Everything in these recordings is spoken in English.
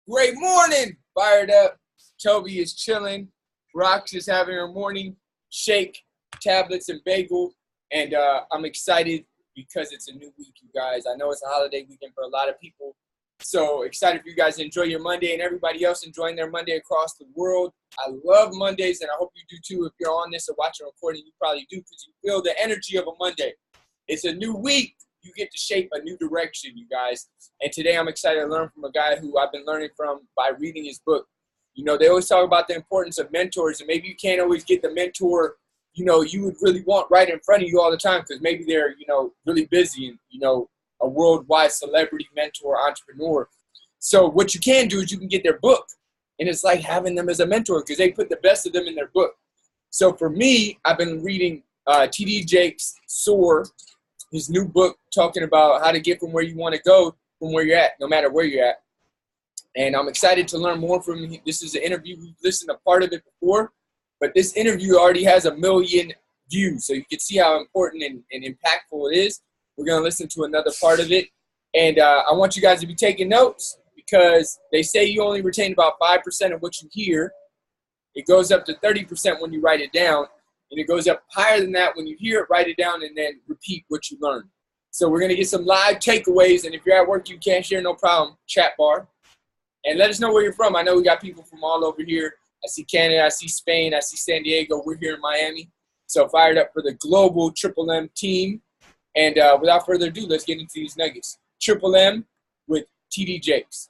Great morning. Fired up. Toby is chilling. Roxy is having her morning shake, tablets, and bagel. And I'm excited because it's a new week, you guys. I know it's a holiday weekend for a lot of people. So excited for you guys to enjoy your Monday and everybody else enjoying their Monday across the world. I love Mondays, and I hope you do too. If you're on this or watching a recording, you probably do because you feel the energy of a Monday. It's a new week. You get to shape a new direction, you guys. And today I'm excited to learn from a guy who I've been learning from by reading his book. You know, they always talk about the importance of mentors, and maybe you can't always get the mentor, you know, you would really want right in front of you all the time because maybe they're, you know, really busy and, you know, a worldwide celebrity mentor, entrepreneur. So what you can do is you can get their book, and it's like having them as a mentor because they put the best of them in their book. So for me, I've been reading T.D. Jakes' Soar, his new book talking about how to get from where you want to go from where you're at, no matter where you're at. And I'm excited to learn more from him. This is an interview. We've listened to part of it before, but this interview already has 1 million views. So you can see how important and impactful it is. We're going to listen to another part of it. And I want you guys to be taking notes because they say you only retain about 5% of what you hear. It goes up to 30% when you write it down. And it goes up higher than that when you hear it, write it down, and then repeat what you learned. So we're going to get some live takeaways. And if you're at work, you can't share, no problem. Chat bar. And let us know where you're from. I know we got people from all over here. I see Canada. I see Spain. I see San Diego. We're here in Miami. So fired up for the global Triple M team. And without further ado, let's get into these nuggets. Triple M with T.D. Jakes.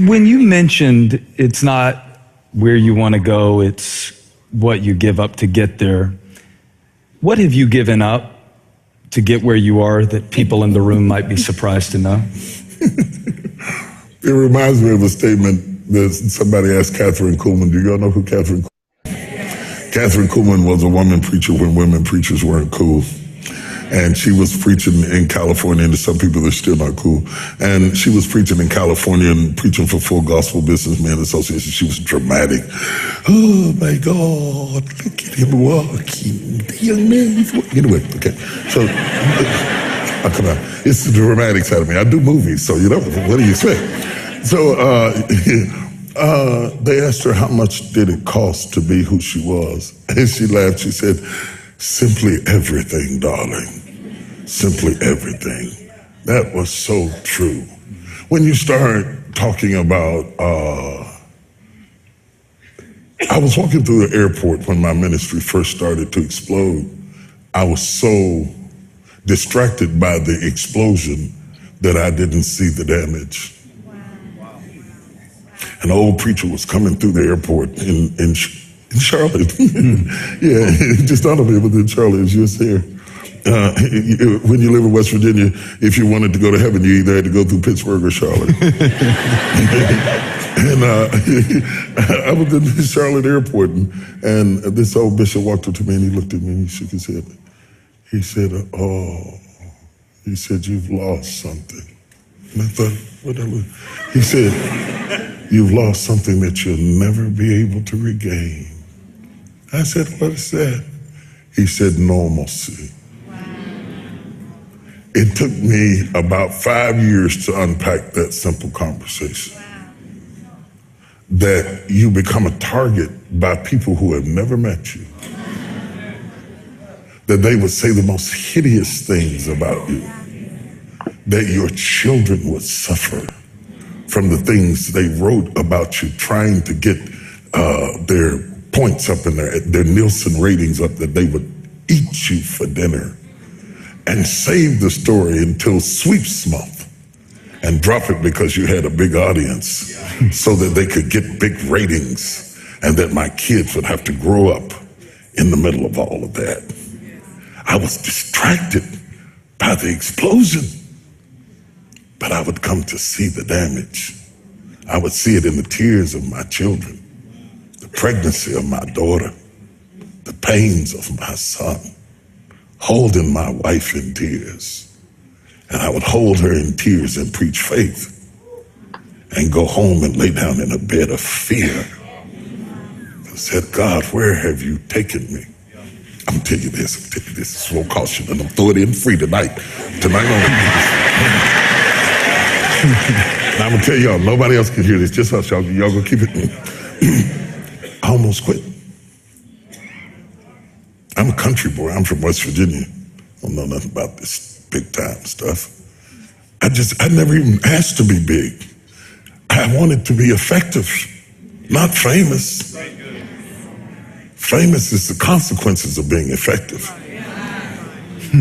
When you mentioned it's not where you want to go, it's what you give up to get there, what have you given up to get where you are that people in the room might be surprised to know? It reminds me of a statement that somebody asked Catherine Kuhlman. Do y'all know who Catherine Kuhlman is? Catherine Kuhlman was a woman preacher when women preachers weren't cool. And she was preaching in California, and to some people they're still not cool. And she was preaching in California and preaching for Full Gospel Businessmen Association. She was dramatic. Oh my God, look at him walking. The young man is walking. Anyway, okay. So, oh, come on. It's the dramatic side of me. I do movies, so you know, what do you expect? So they asked her how much did it cost to be who she was. And she laughed. She said, simply everything, darling. Simply everything. That was so true. When you start talking about, I was walking through the airport when my ministry first started to explode. I was so distracted by the explosion that I didn't see the damage. Wow. An old preacher was coming through the airport in Charlotte. Yeah, it just dawned on me within Charlotte as you was here. When you live in West Virginia, if you wanted to go to heaven, you either had to go through Pittsburgh or Charlotte. And I was in the Charlotte airport, and this old bishop walked up to me, and he looked at me, and he shook his head. He said, oh, he said, you've lost something. And I thought, what did I lose? He said, you've lost something that you'll never be able to regain. I said, what is that? He said, normalcy. Wow. It took me about 5 years to unpack that simple conversation. Wow. That you become a target by people who have never met you. That they would say the most hideous things about you. That your children would suffer from the things they wrote about you, trying to get their points up in their Nielsen ratings up, that they would eat you for dinner and save the story until sweeps month and drop it because you had a big audience so that they could get big ratings and that my kids would have to grow up in the middle of all of that. I was distracted by the explosion, but I would come to see the damage. I would see it in the tears of my children, the pregnancy of my daughter, the pains of my son, holding my wife in tears. And I would hold her in tears and preach faith and go home and lay down in a bed of fear. I said, God, where have you taken me? I'm gonna tell you this. This won't cost you, and I'm throwing it in free tonight. Now I'm gonna tell y'all, nobody else can hear this. Just us, y'all gonna keep it. I almost quit. I'm a country boy. I'm from West Virginia. I don't know nothing about this big time stuff. I never even asked to be big. I wanted to be effective, not famous. Famous is the consequences of being effective.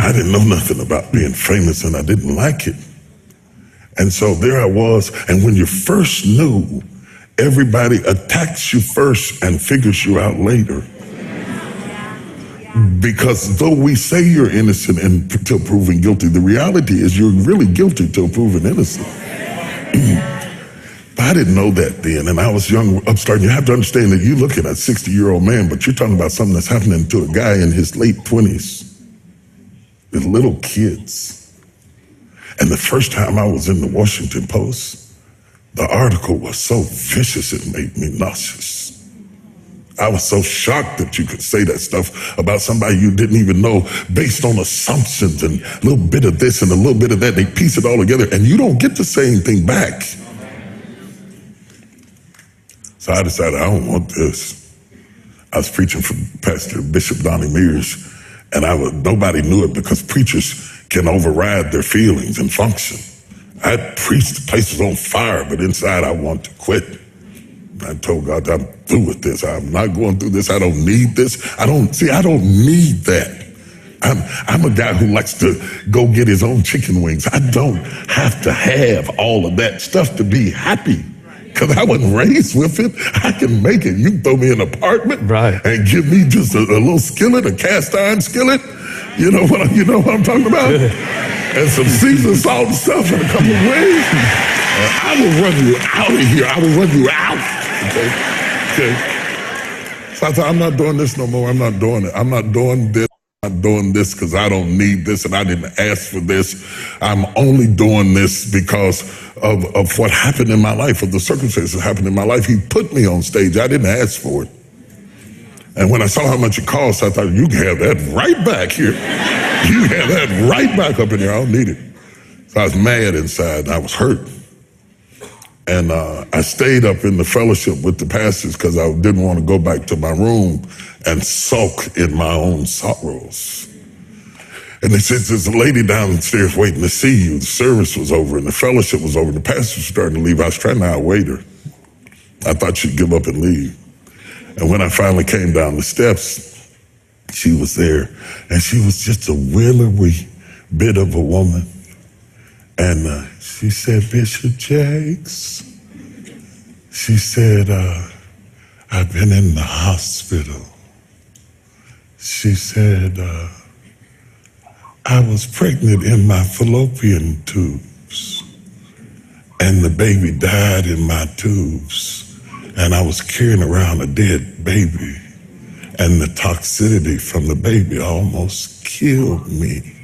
I didn't know nothing about being famous, and I didn't like it. And so there I was, and when you're first new, everybody attacks you first and figures you out later. Because though we say you're innocent until proven guilty, the reality is you're really guilty till proven innocent. But I didn't know that then, and I was young, upstart. You have to understand that you're looking at a 60-year-old man, but you're talking about something that's happening to a guy in his late 20s with little kids. And the first time I was in the Washington Post, the article was so vicious it made me nauseous. I was so shocked that you could say that stuff about somebody you didn't even know based on assumptions and a little bit of this and a little bit of that. They piece it all together, and you don't get to say anything back. So I decided I don't want this. I was preaching for Pastor Bishop Donnie Mears, and nobody knew it because preachers can override their feelings and function. I preached, the place was on fire, but inside I wanted to quit. I told God, I'm through with this. I'm not going through this. I don't need this. I don't need that. I'm a guy who likes to go get his own chicken wings. I don't have to have all of that stuff to be happy. Because I wasn't raised with it. I can make it. You throw me an apartment and give me just a little skillet, a cast iron skillet. You know what I'm talking about? And some seasoned salt and stuff and a couple of wings. I will run you out of here. I will run you out. Okay. So I thought, I'm not doing this no more. I'm not doing it. I'm not doing this. I'm not doing this because I don't need this and I didn't ask for this. I'm only doing this because of what happened in my life, of the circumstances that happened in my life. He put me on stage. I didn't ask for it. And when I saw how much it cost, I thought, you can have that right back here. You can have that right back up in here. I don't need it. So I was mad inside and I was hurt. And I stayed up in the fellowship with the pastors because I didn't want to go back to my room and sulk in my own sorrows. And they said, there's a lady downstairs waiting to see you. The service was over and the fellowship was over. The pastor was starting to leave. I was trying to outwait her. I thought she'd give up and leave. And when I finally came down the steps, she was there. And she was just a willowy bit of a woman. And she said, Bishop Jakes, she said, I've been in the hospital. She said, I was pregnant in my fallopian tubes, and the baby died in my tubes, and I was carrying around a dead baby, and the toxicity from the baby almost killed me.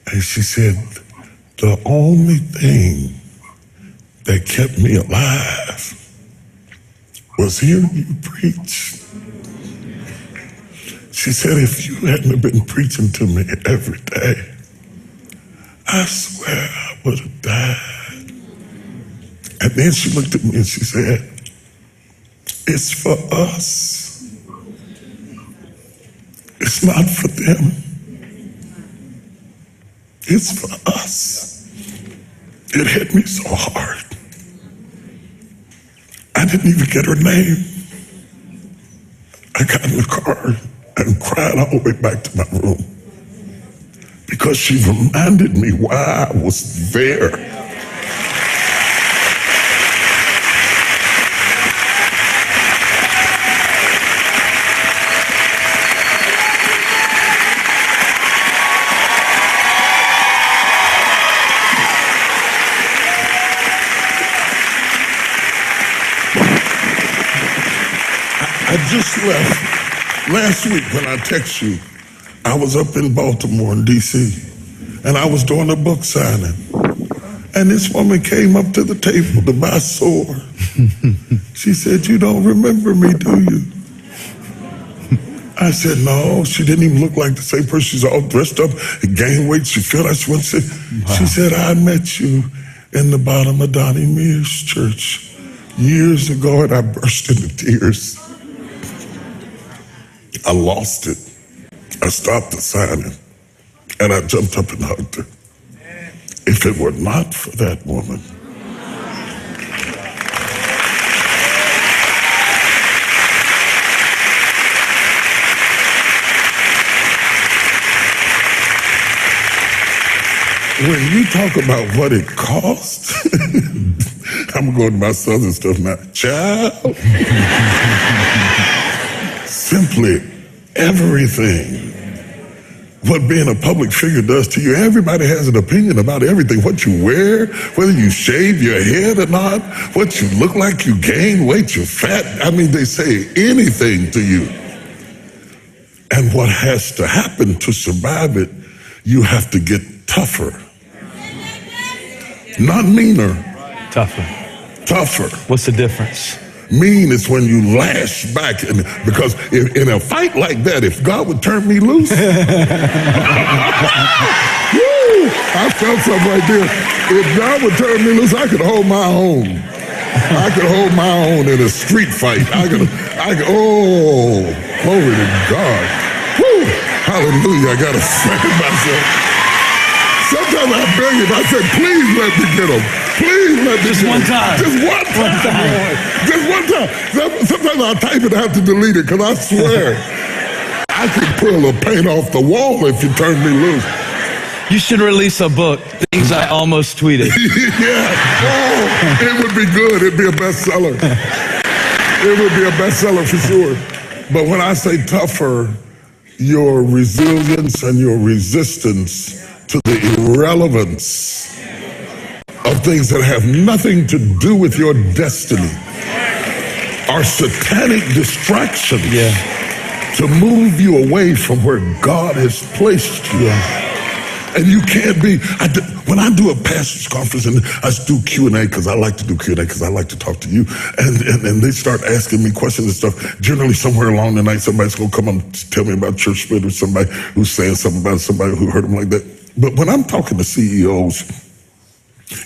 And she said, the only thing that kept me alive was hearing you preach. She said, if you hadn't been preaching to me every day, I swear I would have died. And then she looked at me and she said, it's for us. It's not for them. It's for us. It hit me so hard. I didn't even get her name. I got in the car and cried all the way back to my room because she reminded me why I was there. I just left last week when I text you. I was up in Baltimore in D.C. and I was doing a book signing. And this woman came up to the table to buy sword. She said, you don't remember me, do you? I said, no, she didn't even look like the same person. She's all dressed up and gained weight. She felt like she went sick. Wow. She said, I met you in the bottom of Donnie Mears church years ago, and I burst into tears. I lost it. I stopped the signing, and I jumped up and hugged her. If it were not for that woman, when you talk about what it cost, I'm going to my southern stuff now. Child, simply everything. What being a public figure does to you, everybody has an opinion about everything. What you wear, whether you shave your head or not, what you look like, you gain weight, you're fat. I mean, they say anything to you. And what has to happen to survive it, you have to get tougher. Not meaner. Tougher. Tougher. What's the difference? Mean is when you lash back, because in a fight like that, if God would turn me loose, woo, I felt something right there. If God would turn me loose, I could hold my own. I could hold my own in a street fight. I could, oh, glory to God. Woo, hallelujah, I got to thank myself. Sometimes I beg him, I said, please let me get him. Please let me Just get one him. time. Just one time. Lord. Just one time. Sometimes I type it, I have to delete it, because I swear, I could pull a paint off the wall if you turn me loose. You should release a book, Things I Almost Tweeted. Yeah. Oh, it would be good. It'd be a bestseller. It would be a bestseller for sure. But when I say tougher, your resilience and your resistance to the irrelevance of things that have nothing to do with your destiny are satanic distractions to move you away from where God has placed you. And you can't be, when I do a pastor's conference and I do Q&A, because I like to do Q&A because I like to talk to you, and they start asking me questions and stuff, generally somewhere along the night somebody's going to come and tell me about church split, or somebody who's saying something about somebody who heard them like that. But when I'm talking to CEOs,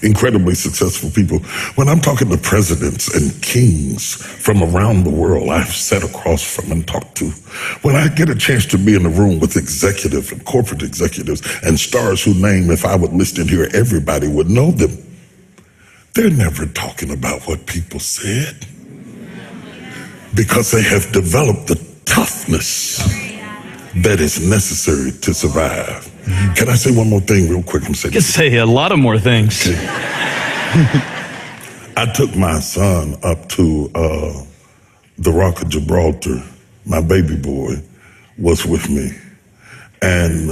incredibly successful people, when I'm talking to presidents and kings from around the world I've sat across from and talked to, when I get a chance to be in the room with executive and corporate executives and stars whose name, if I would list in here, everybody would know them, they're never talking about what people said, because they have developed the toughness that is necessary to survive. Can I say one more thing real quick? You can say a lot of more things. I took my son up to the Rock of Gibraltar. My baby boy was with me. And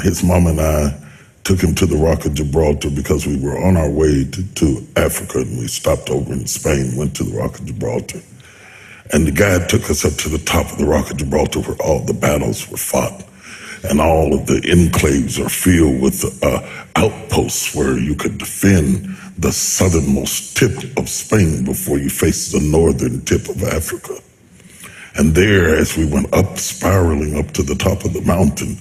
his mom and I took him to the Rock of Gibraltar because we were on our way to Africa, and we stopped over in Spain, went to the Rock of Gibraltar. And the guide took us up to the top of the Rock of Gibraltar where all the battles were fought. And all of the enclaves are filled with outposts where you could defend the southernmost tip of Spain before you face the northern tip of Africa. And there, as we went up, spiraling up to the top of the mountain,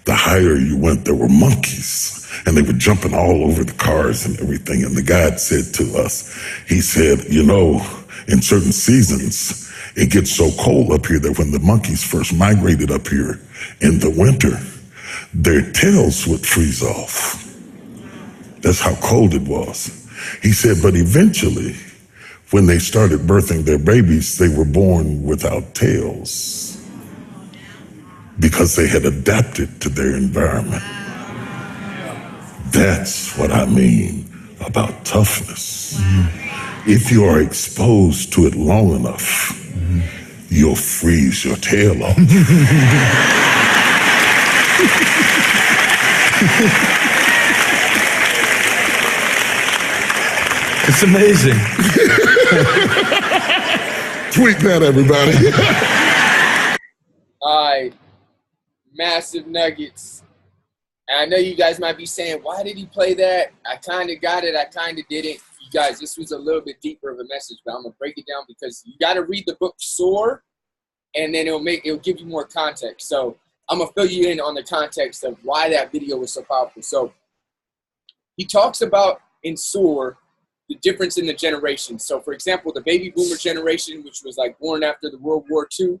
the higher you went, there were monkeys. And they were jumping all over the cars and everything. And the guide said to us, he said, you know, in certain seasons, it gets so cold up here that when the monkeys first migrated up here in the winter, their tails would freeze off. That's how cold it was. He said, but eventually, when they started birthing their babies, they were born without tails because they had adapted to their environment. That's what I mean about toughness. If you are exposed to it long enough, you'll freeze your tail off. It's amazing. Tweet that, everybody. All right, massive nuggets. And I know you guys might be saying, why did he play that? I kind of got it, I kind of didn't. You guys, this was a little bit deeper of a message, but I'm going to break it down because you got to read the book Soar and then it'll give you more context. So I'm gonna fill you in on the context of why that video was so powerful. So he talks about in SOAR the difference in the generations. So for example, the baby boomer generation, which was like born after the World War II,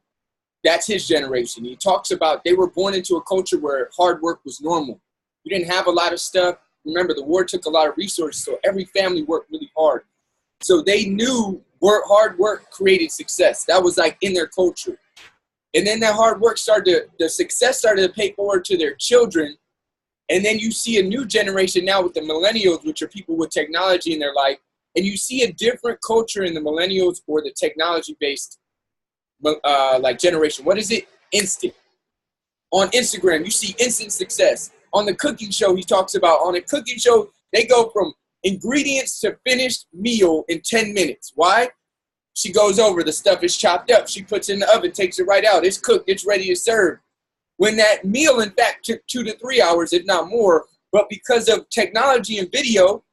that's his generation. He talks about they were born into a culture where hard work was normal. You didn't have a lot of stuff. Remember, the war took a lot of resources, so every family worked really hard. So they knew hard work created success. That was like in their culture. And then that hard work the success started to pay forward to their children. And then you see a new generation now with the millennials, which are people with technology in their life. And you see a different culture in the millennials or the technology-based like generation. What is it? Instant. On Instagram, you see instant success. On the cooking show, he talks about on a cooking show, they go from ingredients to finished meal in 10 minutes. Why? She goes over, the stuff is chopped up. She puts it in the oven, takes it right out. It's cooked, it's ready to serve. When that meal, in fact, took 2 to 3 hours, if not more, but because of technology and video,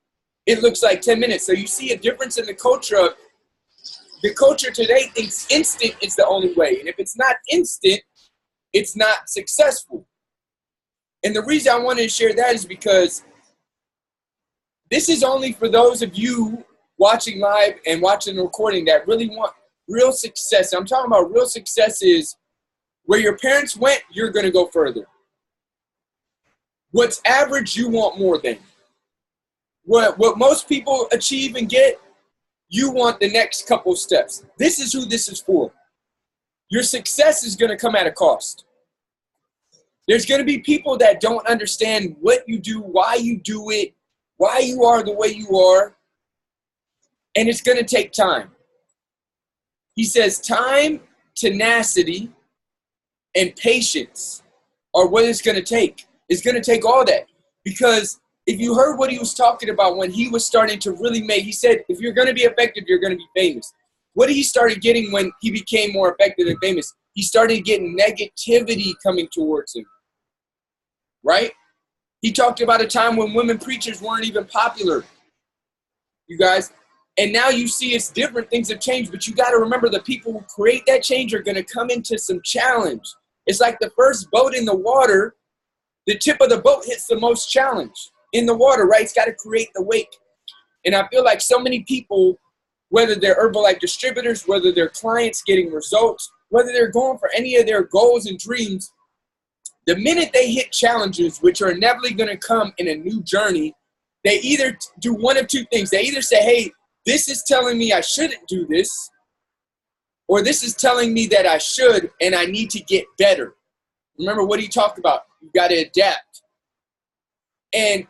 it looks like 10 minutes. So you see a difference in the culture of, the culture today thinks instant is the only way. And if it's not instant, it's not successful. And the reason I wanted to share that is because this is only for those of you watching live and watching the recording that really want real success. I'm talking about real success is where your parents went, you're going to go further. What's average, you want more than. What most people achieve and get, you want the next couple steps. This is who this is for. Your success is going to come at a cost. There's going to be people that don't understand what you do, why you do it, why you are the way you are, and it's going to take time. He says time, tenacity, and patience are what it's going to take. It's going to take all that. Because if you heard what he was talking about when he was starting to really make, he said, if you're going to be effective, you're going to be famous. What he started getting when he became more effective and famous? He started getting negativity coming towards him. Right? He talked about a time when women preachers weren't even popular. You guys. And now you see it's different. Things have changed. But you got to remember the people who create that change are going to come into some challenge. It's like the first boat in the water. The tip of the boat hits the most challenge in the water, right? It's got to create the wake. And I feel like so many people, whether they're Herbalife distributors, whether they're clients getting results, whether they're going for any of their goals and dreams, the minute they hit challenges, which are inevitably going to come in a new journey, they either do one of two things. They either say, hey, this is telling me I shouldn't do this, or this is telling me that I should and I need to get better. Remember what he talked about. You've got to adapt. And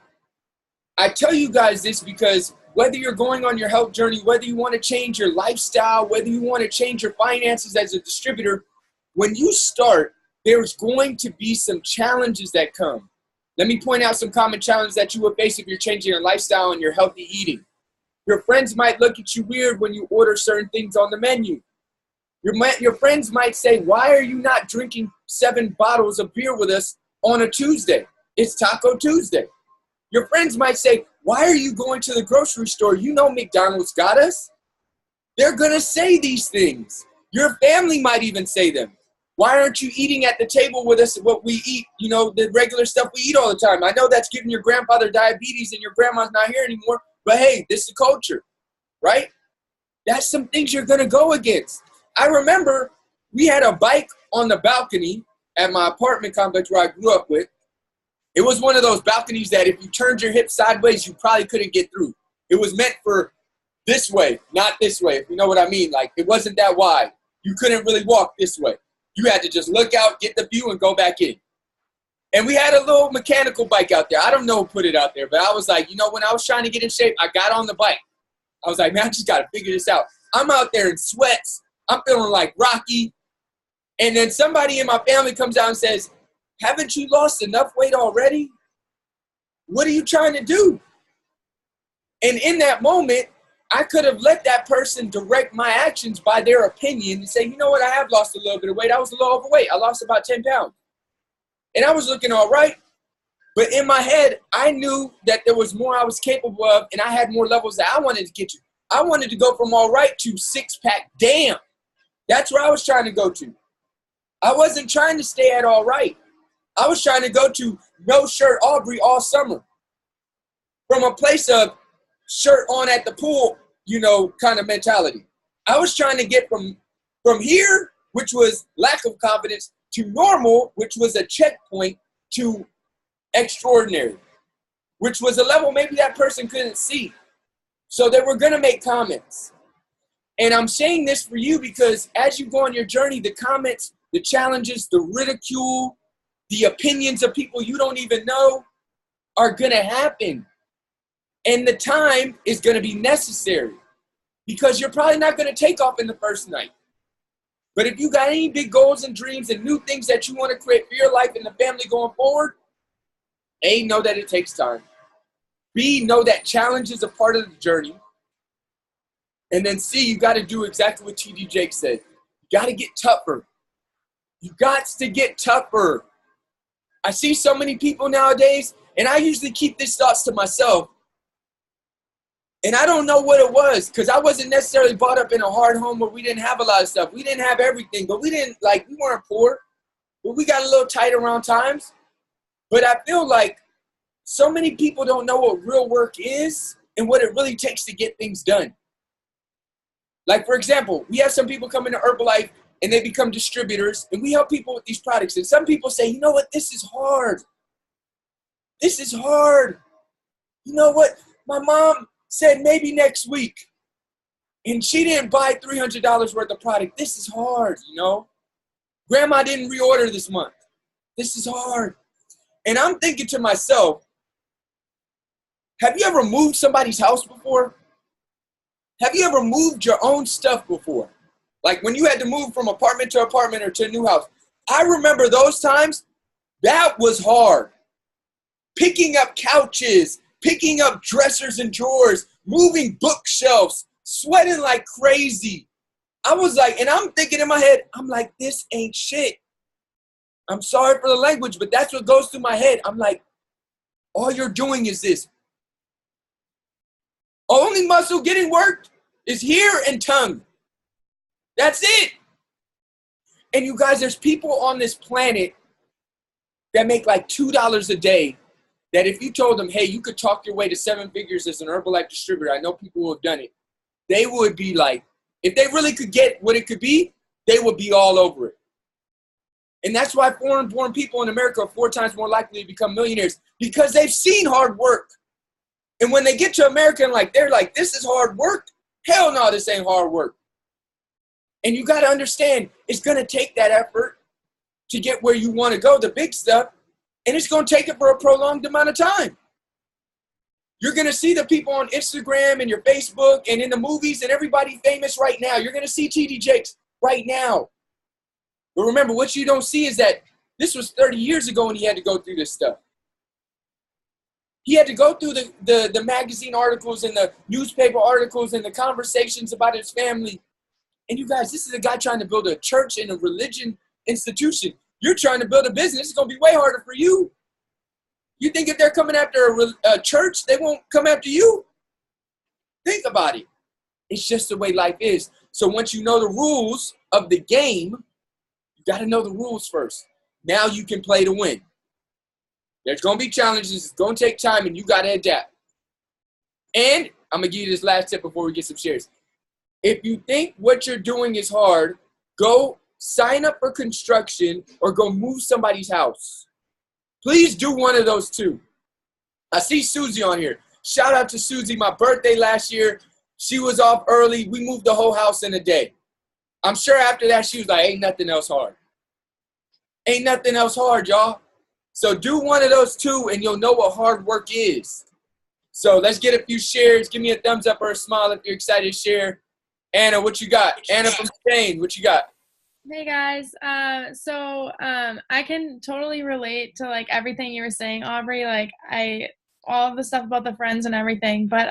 I tell you guys this because whether you're going on your health journey, whether you want to change your lifestyle, whether you want to change your finances as a distributor, when you start, there's going to be some challenges that come. Let me point out some common challenges that you will face if you're changing your lifestyle and your healthy eating. Your friends might look at you weird when you order certain things on the menu. Your friends might say, why are you not drinking 7 bottles of beer with us on a Tuesday? It's Taco Tuesday. Your friends might say, why are you going to the grocery store? You know McDonald's got us. They're going to say these things. Your family might even say them. Why aren't you eating at the table with us what we eat, you know, the regular stuff we eat all the time? I know that's giving your grandfather diabetes and your grandma's not here anymore, but hey, this is the culture, right? That's some things you're going to go against. I remember we had a bike on the balcony at my apartment complex where I grew up with. It was one of those balconies that if you turned your hips sideways, you probably couldn't get through. It was meant for this way, not this way, if you know what I mean. Like, it wasn't that wide. You couldn't really walk this way. You had to just look out, get the view, and go back in. And we had a little mechanical bike out there. I don't know who put it out there, but I was like, you know, when I was trying to get in shape, I got on the bike. I was like, man, I just got to figure this out. I'm out there in sweats. I'm feeling like Rocky. And then somebody in my family comes out and says, haven't you lost enough weight already? What are you trying to do? And in that moment, I could have let that person direct my actions by their opinion and say, you know what, I have lost a little bit of weight. I was a little overweight. I lost about 10 pounds. And I was looking all right. But in my head, I knew that there was more I was capable of, and I had more levels that I wanted to get to. I wanted to go from all right to 6-pack. Damn. That's where I was trying to go to. I wasn't trying to stay at All Right. I was trying to go to no shirt Aubrey all summer. From a place of shirt on at the pool, you know, kind of mentality. I was trying to get from here, which was lack of confidence, to normal, which was a checkpoint, to extraordinary, which was a level maybe that person couldn't see. So they were going to make comments. And I'm saying this for you because as you go on your journey, the comments, the challenges, the ridicule, the opinions of people you don't even know are going to happen. And the time is going to be necessary because you're probably not going to take off in the first night. But if you got any big goals and dreams and new things that you want to create for your life and the family going forward, A, know that it takes time. B, know that challenge is a part of the journey. And then C, you got to do exactly what TD Jake said. You got to get tougher. You got to get tougher. I see so many people nowadays, and I usually keep these thoughts to myself. And I don't know what it was because I wasn't necessarily brought up in a hard home where we didn't have a lot of stuff. We didn't have everything, but we weren't poor. But we got a little tight around times. But I feel like so many people don't know what real work is and what it really takes to get things done. Like, for example, we have some people come into Herbalife and they become distributors, and we help people with these products. And some people say, you know what, this is hard. This is hard. You know what, my mom said maybe next week, and she didn't buy $300 worth of product. This is hard, you know. Grandma didn't reorder this month. This is hard. And I'm thinking to myself, have you ever moved somebody's house before? Have you ever moved your own stuff before? Like when you had to move from apartment to apartment or to a new house. I remember those times. That was hard. Picking up couches, picking up dressers and drawers, moving bookshelves, sweating like crazy. I was like, and I'm thinking in my head, I'm like, this ain't shit. I'm sorry for the language, but that's what goes through my head. I'm like, all you're doing is this. Only muscle getting worked is here and tongue. That's it. And you guys, there's people on this planet that make like $2 a day that if you told them, hey, you could talk your way to 7 figures as an Herbalife distributor, I know people who have done it, they would be like, if they really could get what it could be, they would be all over it. And that's why foreign-born people in America are 4 times more likely to become millionaires because they've seen hard work. And when they get to America and they're like, this is hard work. Hell no, this ain't hard work. And you got to understand, it's going to take that effort to get where you want to go, the big stuff. And it's going to take it for a prolonged amount of time. You're going to see the people on Instagram and your Facebook and in the movies and everybody famous right now. You're going to see TD Jakes right now. But remember, what you don't see is that this was 30 years ago when he had to go through this stuff. He had to go through the magazine articles and the newspaper articles and the conversations about his family. And you guys, this is a guy trying to build a church and a religion institution. You're trying to build a business. It's going to be way harder for you. You think if they're coming after a church, they won't come after you? Think about it. It's just the way life is. So once you know the rules of the game, you got to know the rules first. Now you can play to win. There's going to be challenges. It's going to take time, and you got to adapt. And I'm going to give you this last tip before we get some shares. If you think what you're doing is hard, go sign up for construction or go move somebody's house. Please do one of those two. I see Susie on here. Shout out to Susie. My birthday last year, she was off early. We moved the whole house in a day. I'm sure after that, she was like, ain't nothing else hard. Ain't nothing else hard, y'all. So do one of those two, and you'll know what hard work is. So let's get a few shares. Give me a thumbs up or a smile if you're excited to share. Anna, what you got? Anna from Spain, what you got? Hey guys, I can totally relate to everything you were saying, Aubrey. All of the stuff about the friends and everything. But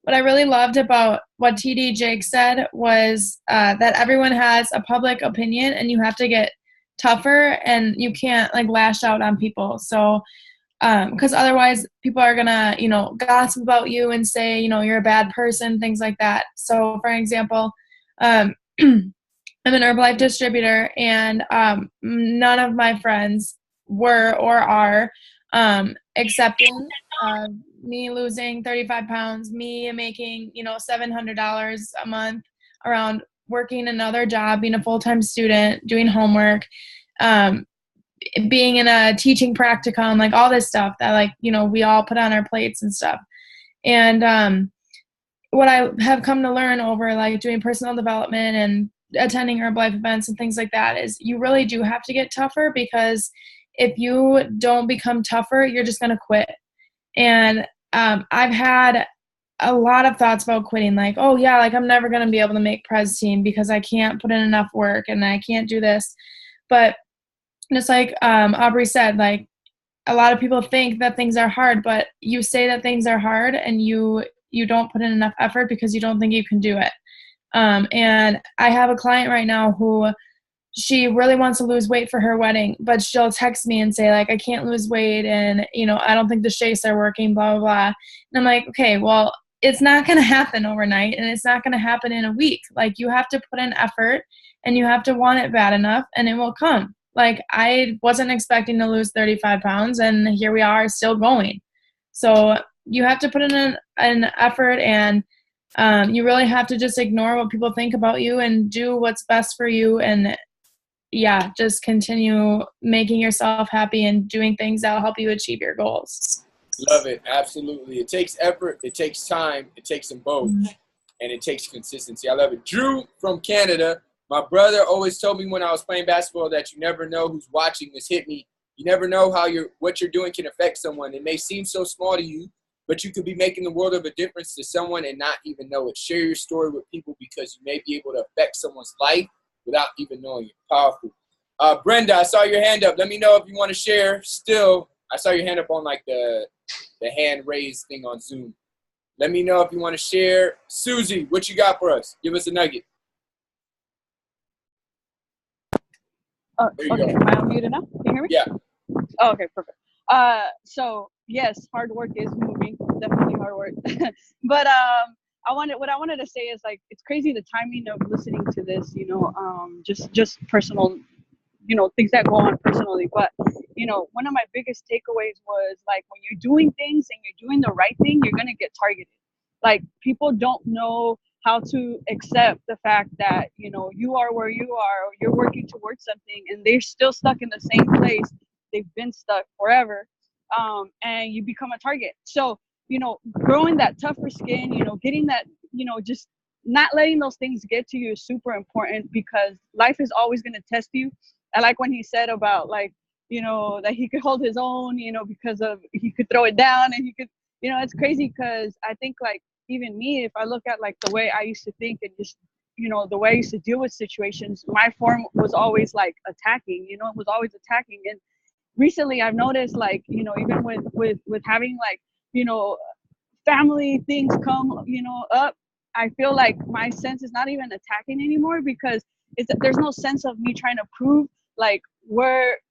what I really loved about what TD Jake said was that everyone has a public opinion, and you have to get tougher, and you can't lash out on people. So, because otherwise people are gonna, gossip about you and say, you're a bad person, things like that. So, for example, I'm an Herbalife distributor, and none of my friends were or are accepting me losing 35 pounds, me making, $700 a month around working another job, being a full-time student, doing homework, being in a teaching practicum, like all this stuff that we all put on our plates and stuff. And what I have come to learn over doing personal development and attending Herbalife events and things like that is you really do have to get tougher, because if you don't become tougher, you're just going to quit. And I've had a lot of thoughts about quitting, I'm never going to be able to make Prez team because I can't put in enough work and I can't do this. But just like Aubrey said, a lot of people think that things are hard, but you say that things are hard and you don't put in enough effort because you don't think you can do it. And I have a client right now who she really wants to lose weight for her wedding, but she'll text me and say I can't lose weight, and I don't think the shakes are working, blah blah blah. And I'm like, okay, well, it's not going to happen overnight, and it's not going to happen in a week. You have to put in effort, and you have to want it bad enough, and it will come. I wasn't expecting to lose 35 pounds, and here we are still going. So you have to put in an effort, and you really have to just ignore what people think about you and do what's best for you. And yeah, just continue making yourself happy and doing things that will help you achieve your goals. Love it. Absolutely. It takes effort. It takes time. It takes them both. And it takes consistency. I love it. Drew from Canada. My brother always told me when I was playing basketball that you never know who's watching. This hit me. You never know how what you're doing can affect someone. It may seem so small to you, but you could be making the world of a difference to someone and not even know it. Share your story with people because you may be able to affect someone's life without even knowing it. Powerful. Brenda, I saw your hand up. Let me know if you want to share. Still, I saw your hand up on the hand raised thing on Zoom. Let me know if you want to share. Susie, what you got for us? Give us a nugget. Okay, am I unmuted now? Can you hear me? Yeah. Oh, okay, perfect. So yes, hard work is moving. Definitely hard work. But what I wanted to say is it's crazy the timing of listening to this. Just personal, things that go on personally. But one of my biggest takeaways was when you're doing things and you're doing the right thing, you're gonna get targeted. People don't know how to accept the fact that you are where you are, or you're working towards something and they're still stuck in the same place they've been stuck forever, and you become a target. So growing that tougher skin, getting that, just not letting those things get to you is super important, because life is always going to test you. I like when he said about that he could hold his own, because of he could throw it down, and he could, it's crazy because I think even me, if I look at the way I used to think and just the way I used to deal with situations, my form was always attacking. It was always attacking. And recently I've noticed even with having family things come up, I feel my sense is not even attacking anymore, because there's no sense of me trying to prove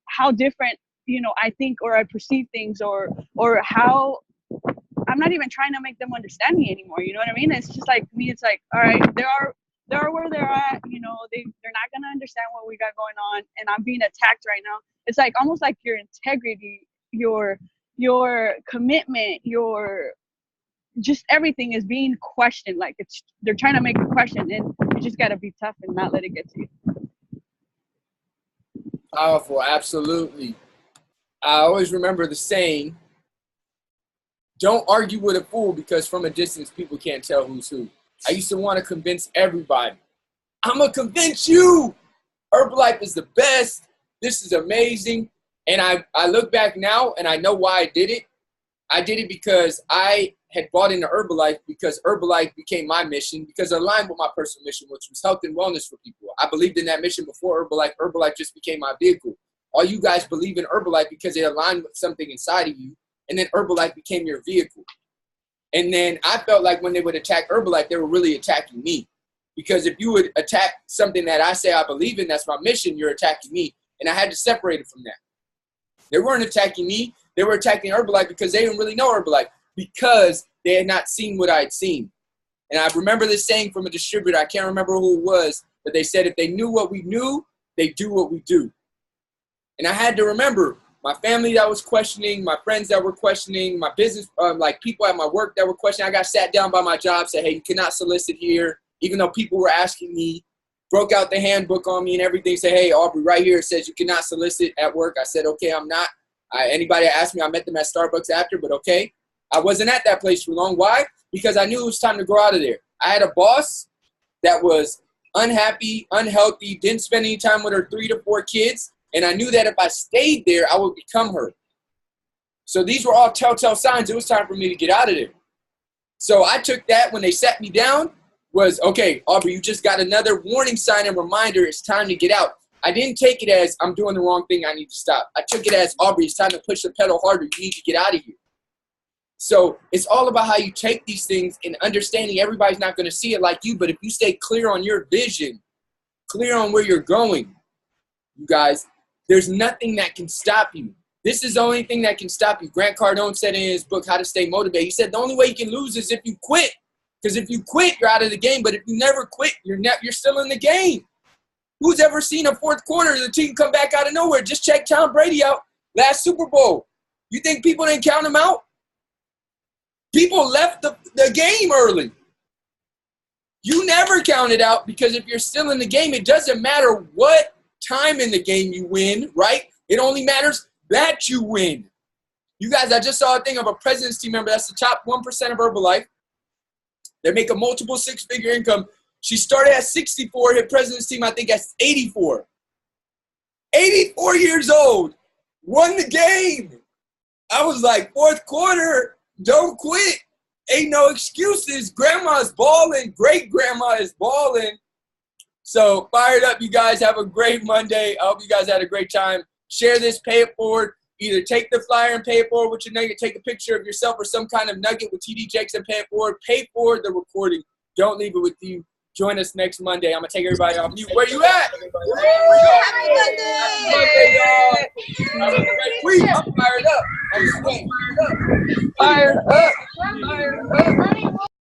how different I think or I perceive things, or how I'm not even trying to make them understand me anymore. You know what I mean? It's just me, it's all right, they are where they're at, they're not gonna understand what we got going on, and I'm being attacked right now. It's almost like your integrity, your commitment, your just everything is being questioned. They're trying to make a question, and you just gotta be tough and not let it get to you. Powerful. Absolutely. I always remember the saying, don't argue with a fool, because from a distance, people can't tell who's who. I used to want to convince everybody. I'm going to convince you. Herbalife is the best. This is amazing. And I look back now and I know why I did it. I did it because I had bought into Herbalife, because Herbalife became my mission, because it aligned with my personal mission, which was health and wellness for people. I believed in that mission before Herbalife. Herbalife just became my vehicle. All you guys believe in Herbalife because it aligned with something inside of you. And then Herbalife became your vehicle. And then I felt like when they would attack Herbalife, they were really attacking me. Because if you would attack something that I say I believe in, that's my mission, you're attacking me. And I had to separate it from that. They weren't attacking me. They were attacking Herbalife because they didn't really know Herbalife, because they had not seen what I had seen. And I remember this saying from a distributor. I can't remember who it was, But they said if they knew what we knew, they do what we do. And I had to remember my family that was questioning, my friends that were questioning, my business, like people at my work that were questioning. I got sat down by my job, said, hey, you cannot solicit here, even though people were asking me, broke out the handbook on me and everything, said, hey, Aubrey, right here, it says you cannot solicit at work. I said, okay, I'm not. Anybody asked me, I met them at Starbucks after, but okay. I wasn't at that place for long. Why? Because I knew it was time to grow out of there. I had a boss that was unhappy, unhealthy, didn't spend any time with her 3 to 4 kids. And I knew that if I stayed there, I would become her. So these were all telltale signs. It was time for me to get out of there. So I took that when they sat me down was, okay, Aubrey, you just got another warning sign and reminder. It's time to get out. I didn't take it as I'm doing the wrong thing. I need to stop. I took it as, Aubrey, it's time to push the pedal harder. You need to get out of here. So it's all about how you take these things and understanding everybody's not going to see it like you. But if you stay clear on your vision, clear on where you're going, you guys, there's nothing that can stop you. This is the only thing that can stop you. Grant Cardone said in his book, How to Stay Motivated, he said the only way you can lose is if you quit. Because if you quit, you're out of the game. But if you never quit, you're still in the game. Who's ever seen a fourth quarter the team come back out of nowhere? Just check Tom Brady out last Super Bowl. You think people didn't count him out? People left the game early. You never count it out because if you're still in the game, it doesn't matter what time in the game you win, right? It only matters that you win. You guys, I just saw a thing of a President's team member. That's the top 1% of Herbalife. They make a multiple 6-figure income. She started at 64, hit President's team, I think, at 84. 84 years old, won the game. I was like, fourth quarter, don't quit. Ain't no excuses. Grandma's balling. Great-grandma is balling. So fired up, you guys. Have a great Monday. I hope you guys had a great time. Share this, pay it forward. Either take the flyer and pay it forward with your nugget, take a picture of yourself or some kind of nugget with TD Jakes and pay it forward. Pay forward the recording. Don't leave it with you. Join us next Monday. I'm going to take everybody off mute. Where you at? Happy Monday! Have a great week. I'm fired up. I'm sweating. Fired up. Fired up. Fired up.